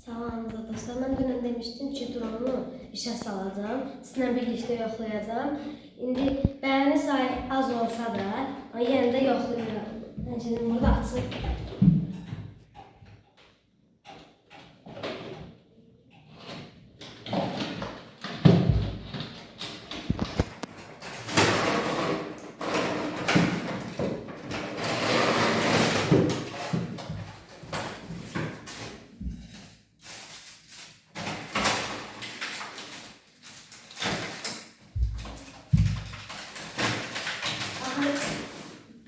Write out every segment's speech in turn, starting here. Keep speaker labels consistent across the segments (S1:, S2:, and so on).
S1: Salamınıza dostlar. Ben dünən demiştim ki, dronu işə salacağım. Sizinlə birlikdə yoxlayacağım. İndi bəyəni sayı az olsa da, yenə də yoxlayıram. Mən şimdi burada açıb.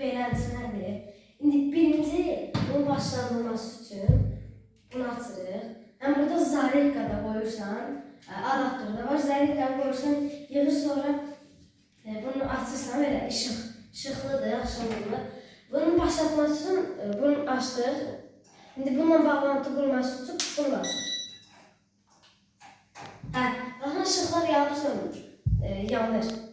S1: Beləncədir. İndi birinci bunun başlanılması üçün bunu açırıq. Həm burada zaretka da qoyursan, adaptör da var. Zaretka qoyursan, yığır sonra bunu açırsan, belə işıqlıdır, axşamlı. Bunun başlatması üçün bunu açdıq. İndi bununla bağlantı qurması üçün bunu basır. Baxın, işıqlar yanıb sönür, yanır.